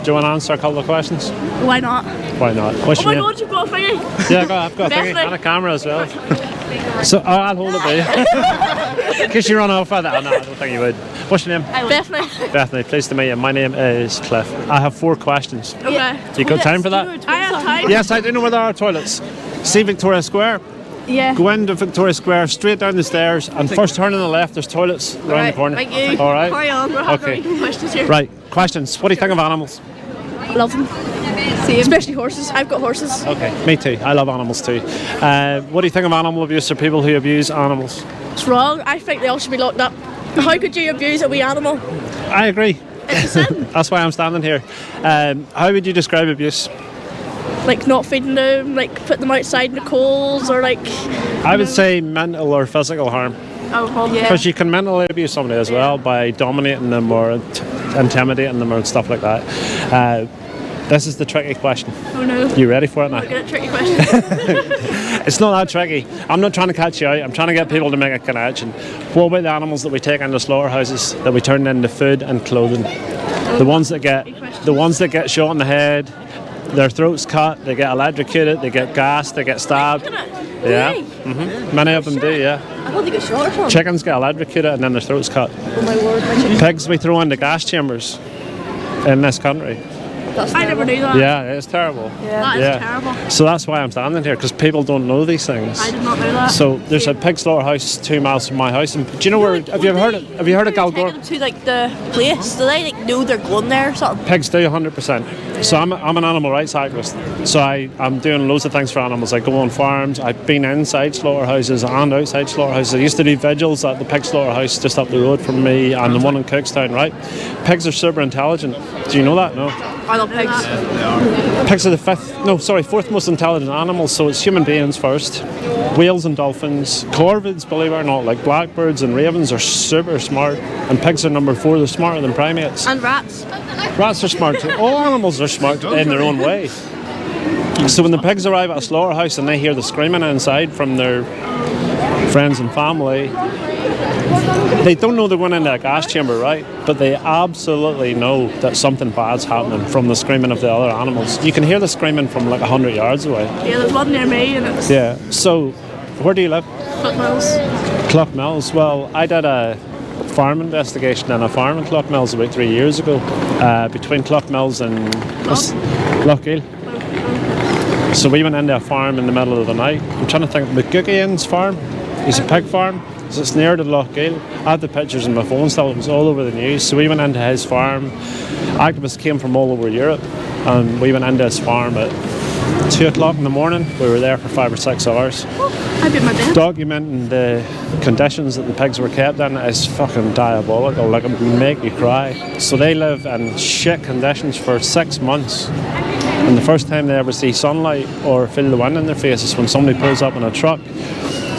Do you want to answer a couple of questions? Why not? Why not? What's Oh my your name? god, you've got a thingy! Yeah, I've got a thingy Definitely. and a camera as well. So, I'll hold it for you. In case you run off with it. Oh, no, I don't think you would. What's your name? Bethany. Bethany, pleased to meet you. My name is Clif. I have 4 questions. Okay. You got time for that? I have time. Yes, I do know where there are toilets. See Victoria Square? Yeah. Go into Victoria Square, straight down the stairs, and first turn on the left, there's toilets around the corner. Thank you. All right? Carry on, we're having Okay. questions here. Right, questions. What do you think of animals? Love them. Same. Especially horses. I've got horses. Okay, me too. I love animals too. What do you think of animal abuse or people who abuse animals? It's wrong. I think they all should be locked up. How could you abuse a wee animal? I agree. It's a sin. That's why I'm standing here. How would you describe abuse? Like not feeding them, like putting them outside in the coals, or like... I would say mental or physical harm. Oh, yeah. Because you can mentally abuse somebody as well by dominating them or intimidating them or stuff like that. This is the tricky question. Oh no. You ready for it now? Good at tricky questions. It's not that tricky. I'm not trying to catch you out. I'm trying to get people to make a connection. What about the animals that we take into slaughterhouses that we turn into food and clothing? The ones that get shot in the head, their throats cut, they get electrocuted, they get gassed, they get stabbed. Yeah. Many of them do, yeah. I thought they got shot or something. Chickens get electrocuted and then their throats cut. Oh my word, my chicken. Pigs we throw into gas chambers in this country. I never knew that. Yeah, it's terrible. That is terrible. So that's why I'm standing here, because people don't know these things. I did not know that. So there's a pig slaughterhouse 2 miles from my house. And do you know where? Have you ever heard? Have you heard of Taking Galgore? them to like the place? Do they like know they're going there or something? Pigs do 100%. So I'm an animal rights activist. So I'm doing loads of things for animals. I go on farms. I've been inside slaughterhouses and outside slaughterhouses. I used to do vigils at the pig slaughterhouse just up the road from me and the one in Cookstown. Right? Pigs are super intelligent. Do you know that? No. I love pigs. Pigs are the fourth most intelligent animals, so it's human beings first. Whales and dolphins, corvids, believe it or not, like blackbirds and ravens are super smart, and pigs are number 4, they're smarter than primates. And rats. Rats are smart too. All animals are smart in their own way. So when the pigs arrive at a slaughterhouse and they hear the screaming inside from their friends and family, they don't know they're going into a gas chamber, right? But they absolutely know that something bad's happening from the screaming of the other animals. You can hear the screaming from like 100 yards away. Yeah, there's one near me and it's... Yeah. So, where do you live? Clif Mills. Clif Mills. Well, I did a farm investigation in a farm in Clif Mills about 3 years ago, between Clif Mills and Lochgiel. So we went into a farm in the middle of the night. I'm trying to think, McGuckian's farm. He's a pig farm. So it's near to Lochgiel. I had the pictures on my phone still, it was all over the news. So we went into his farm. Activists came from all over Europe and we went into his farm at 2 o'clock in the morning. We were there for 5 or 6 hours. I'd be in my bed. Documenting the conditions that the pigs were kept in is fucking diabolical, like it would make you cry. So they live in shit conditions for 6 months. And the first time they ever see sunlight or feel the wind in their face is when somebody pulls up in a truck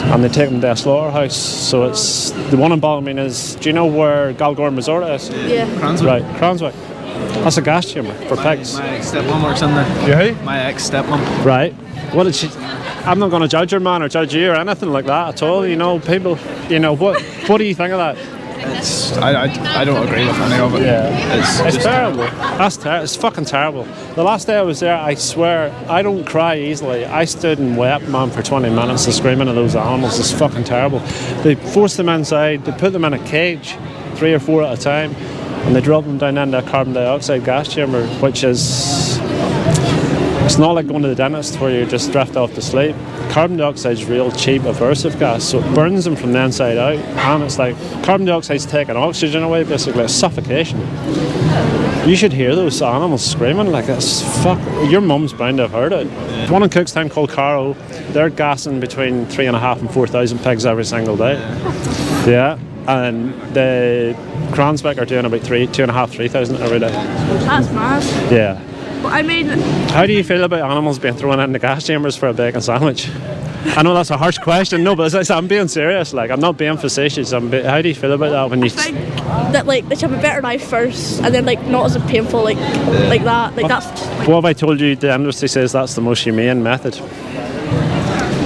and they take them to a slaughterhouse. So it's the one in Ballymena is, do you know where Galgore Resort is? Yeah. Cranswick. Right, Cranswick. That's a gas chamber for pigs. My ex-stepmom works in there. You who? My ex-stepmom. Right. What did she... I'm not going to judge your man or judge you or anything like that at all. You know, people, you know, what do you think of that? I don't agree with any of it. Yeah. It's just terrible. It's fucking terrible. The last day I was there, I swear, I don't cry easily. I stood and wept, man, for 20 minutes and screaming at those animals. It's fucking terrible. They force them inside, they put them in a cage, 3 or 4 at a time, and they drop them down into a carbon dioxide gas chamber, which is... It's not like going to the dentist where you just drift off to sleep. Carbon dioxide is real cheap, aversive gas, so it burns them from the inside out. And it's like carbon dioxide's taking oxygen away, basically. It's suffocation. You should hear those animals screaming like it's fuck. Your mum's bound to have heard it. One in Cookstown called Caro, they're gassing between 3,500 and 4,000 pigs every single day. Yeah. And the Cranswick are doing about 2,500, 3,000 every day. That's mad. Yeah. But I mean... How do you feel about animals being thrown into gas chambers for a bacon sandwich? I know that's a harsh question, no, but I'm being serious, like, I'm not being facetious. How do you feel about that when you... I think that, like, they should have a better life first, and then, like, not as painful, like that. Like, that's... Like, what have I told you the industry says that's the most humane method?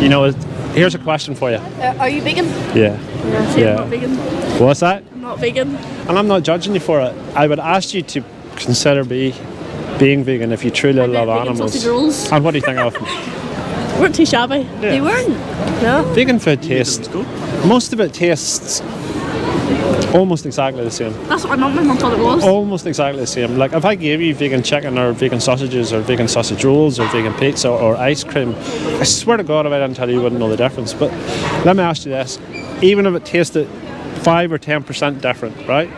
You know, here's a question for you. are you vegan? Yeah. Yeah. I'm not vegan. What's that? I'm not vegan. And I'm not judging you for it. I would ask you to consider being vegan if you truly love vegan animals. sausage rolls. And what do you think of them? Weren't too shabby. They weren't. No. Vegan food tastes, most of it tastes almost exactly the same. That's what my mum thought it was. Almost exactly the same. Like if I gave you vegan chicken or vegan sausages or vegan sausage rolls or vegan pizza or ice cream, I swear to God if I didn't tell you, you wouldn't know the difference. But let me ask you this, even if it tasted 5 or 10% different, right?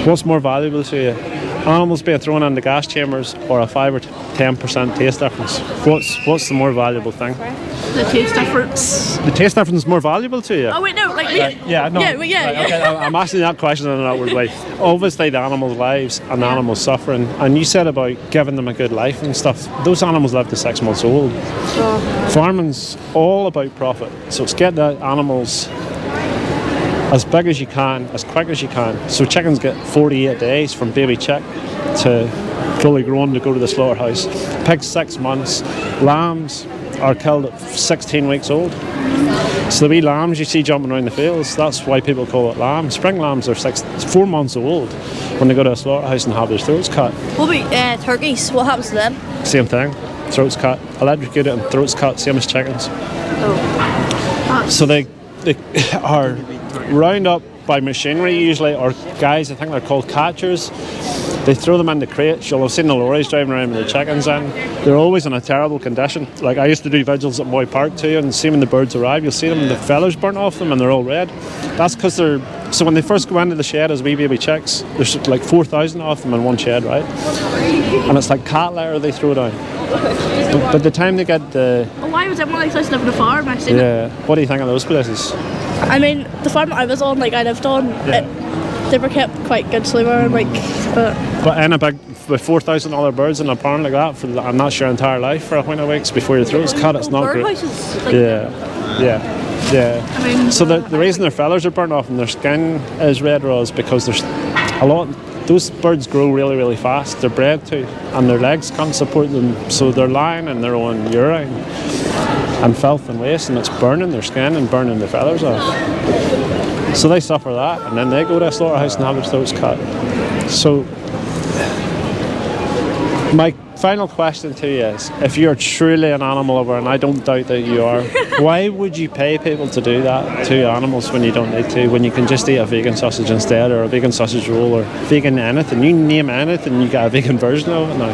What's more valuable to you? Animals being thrown in the gas chambers or a 5 or 10% taste difference? What's the more valuable thing? The taste difference. The taste difference is more valuable to you? Oh wait, no, like Yeah, no. Yeah, Right, okay, I'm asking that question in an outward way. Obviously, the animals' lives and the animals' suffering, and you said about giving them a good life and stuff. Those animals live to 6 months old. Farming's all about profit, so it's get the animals as big as you can, as quick as you can. So chickens get 48 days from baby chick to fully grown to go to the slaughterhouse. Pigs 6 months. Lambs are killed at 16 weeks old. So the wee lambs you see jumping around the fields, that's why people call it lamb. Spring lambs are 4 months old when they go to a slaughterhouse and have their throats cut. What about turkeys? What happens to them? Same thing, throats cut, electrocuted and throats cut, same as chickens. So they are round up by machinery usually, or guys, I think they're called catchers. They throw them into crates. You'll have seen the lorries driving around with the chickens in. They're always in a terrible condition. Like I used to do vigils at Moy Park too, and see when the birds arrive, you'll see them, the feathers burnt off them and they're all red. That's because so when they first go into the shed as wee baby chicks, there's like 4,000 of them in one shed, right? And it's like cat litter they throw down. But by the time they get the... Why was everyone like live in a farm? I seen it. What do you think of those places? I mean, the farm that I was on, like I lived on, they were kept quite good, so they were like, But in a big, with 4,000 other birds in a barn like that, I'm not sure entire life for a winter weeks before your throat's cut, it's not great. Birdhouses, like, Yeah. I mean, So the reason their feathers are burnt off and their skin is red raw is because there's a lot. Those birds grow really, really fast. They're bred to, and their legs can't support them, so they're lying in their own urine and filth and waste, and it's burning their skin and burning their feathers off. So they suffer that, and then they go to a slaughterhouse and have their throats cut. So my final question to you is, if you're truly an animal lover, and I don't doubt that you are, why would you pay people to do that to animals when you don't need to, when you can just eat a vegan sausage instead, or a vegan sausage roll, or vegan anything? You name anything, you get a vegan version of it now.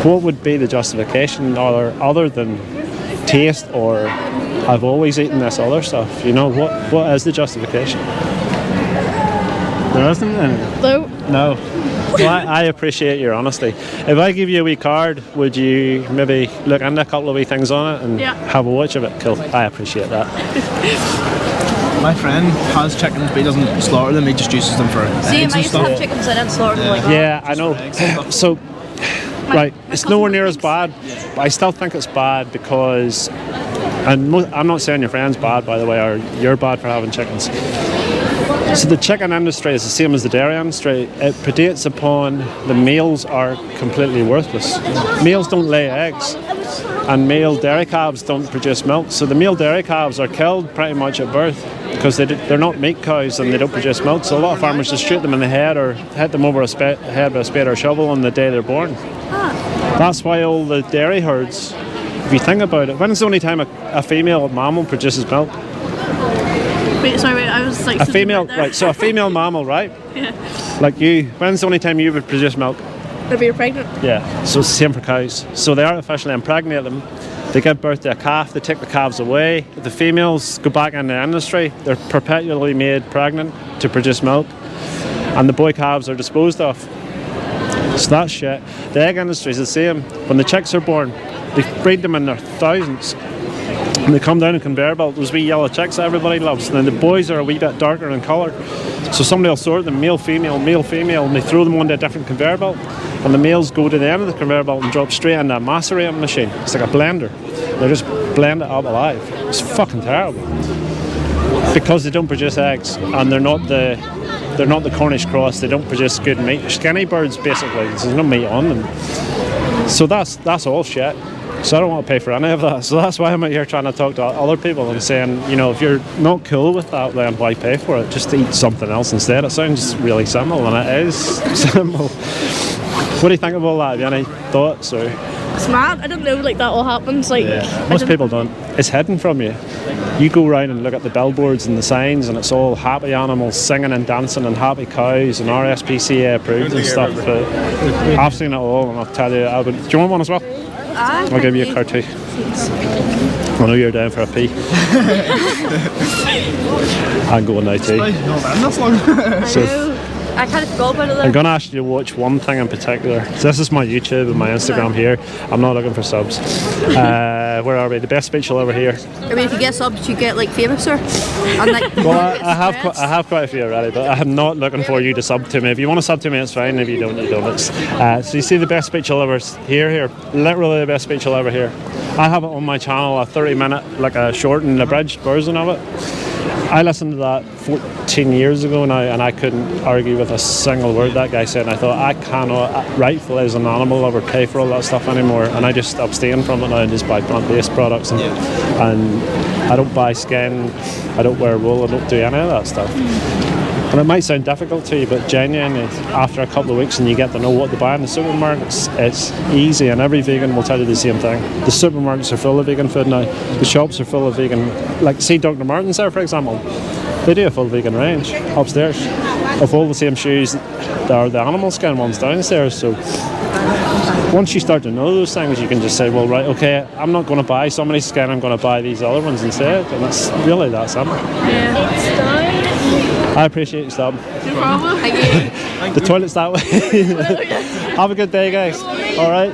What would be the justification other than taste, or I've always eaten this other stuff? You know, what is the justification? There isn't any. No. Well, I appreciate your honesty. If I give you a wee card, would you maybe look into a couple of wee things on it and have a watch of it? Cool. I appreciate that. My friend has chickens, but he doesn't slaughter them. He just uses them for eggs see, and I used to stuff. have chickens, I didn't slaughter them like that. Yeah, I know. So, right, it's nowhere near as bad, but I still think it's bad because, and I'm not saying your friend's bad, by the way, or you're bad for having chickens. So the chicken industry is the same as the dairy industry. It predates upon the males are completely worthless. Males don't lay eggs, and male dairy calves don't produce milk. So the male dairy calves are killed pretty much at birth because they're not meat cows and they don't produce milk. So a lot of farmers just shoot them in the head or hit them over head with a spade or shovel on the day they're born. That's why all the dairy herds, if you think about it, when's the only time a female mammal produces milk? Wait, I was like... A female, right, so a female mammal, right? Yeah. Like you, when's the only time you would produce milk? If you're pregnant. Yeah, so it's the same for cows. So they artificially impregnate them, they give birth to a calf, they take the calves away. If the females go back in the industry, they're perpetually made pregnant to produce milk, and the boy calves are disposed of. So that's shit. The egg industry is the same. When the chicks are born, they breed them in their thousands. And they come down in conveyor belt, those wee yellow chicks that everybody loves. And then the boys are a wee bit darker in colour. So somebody will sort them, male, female, and they throw them onto a different conveyor belt. And the males go to the end of the conveyor belt and drop straight into a macerating machine. It's like a blender. They just blend it up alive. It's fucking terrible. Because they don't produce eggs, and they're not the Cornish cross, they don't produce good meat. They're skinny birds basically, there's no meat on them. So that's all shit. So I don't want to pay for any of that. So that's why I'm out here trying to talk to other people and saying, you know, if you're not cool with that, then why pay for it? Just eat something else instead. It sounds really simple, and it is simple. What do you think of all that? Have you any thoughts? Or It's mad. I didn't know like that all happens. Like most people don't. It's hidden from you. You go around and look at the billboards and the signs, and it's all happy animals singing and dancing and happy cows and RSPCA approved and stuff. But I've seen it all, and I'll tell you. Do you want one as well? I'll give you a card too. I know you're down for a pee. I'm going now too. So, I kind of forgot about it. I'm going to ask you to watch one thing in particular. So this is my YouTube and my Instagram here. I'm not looking for subs. Where are we? The best speech you'll ever hear. I mean, if you get subs, you get like famous or. And, like, Well, I have quite a few already, but I'm not looking for you to sub to me. If you want to sub to me, it's fine. If you don't, you don't. So you see the best speech you'll ever hear here. Literally the best speech you'll ever hear. I have it on my channel, a 30-minute, like a short and abridged version of it. I listened to that 14 years ago now, and I couldn't argue with a single word that guy said. And I thought, I cannot, rightfully as an animal lover, pay for all that stuff anymore. And I just abstain from it now and just buy plant-based products. And I don't buy skin, I don't wear wool, I don't do any of that stuff. And it might sound difficult to you, but genuinely, after a couple of weeks and you get to know what to buy in the supermarkets, it's easy, and every vegan will tell you the same thing. The supermarkets are full of vegan food now. The shops are full of vegan, like see Dr. Martens there, for example. They do a full vegan range upstairs of all the same shoes that are the animal skin ones downstairs. So once you start to know those things, you can just say, well, right, okay, I'm not going to buy somebody's skin, I'm going to buy these other ones instead. And it's really that simple. I appreciate you stopping. No problem. The toilet's that way. Have a good day, guys. All right.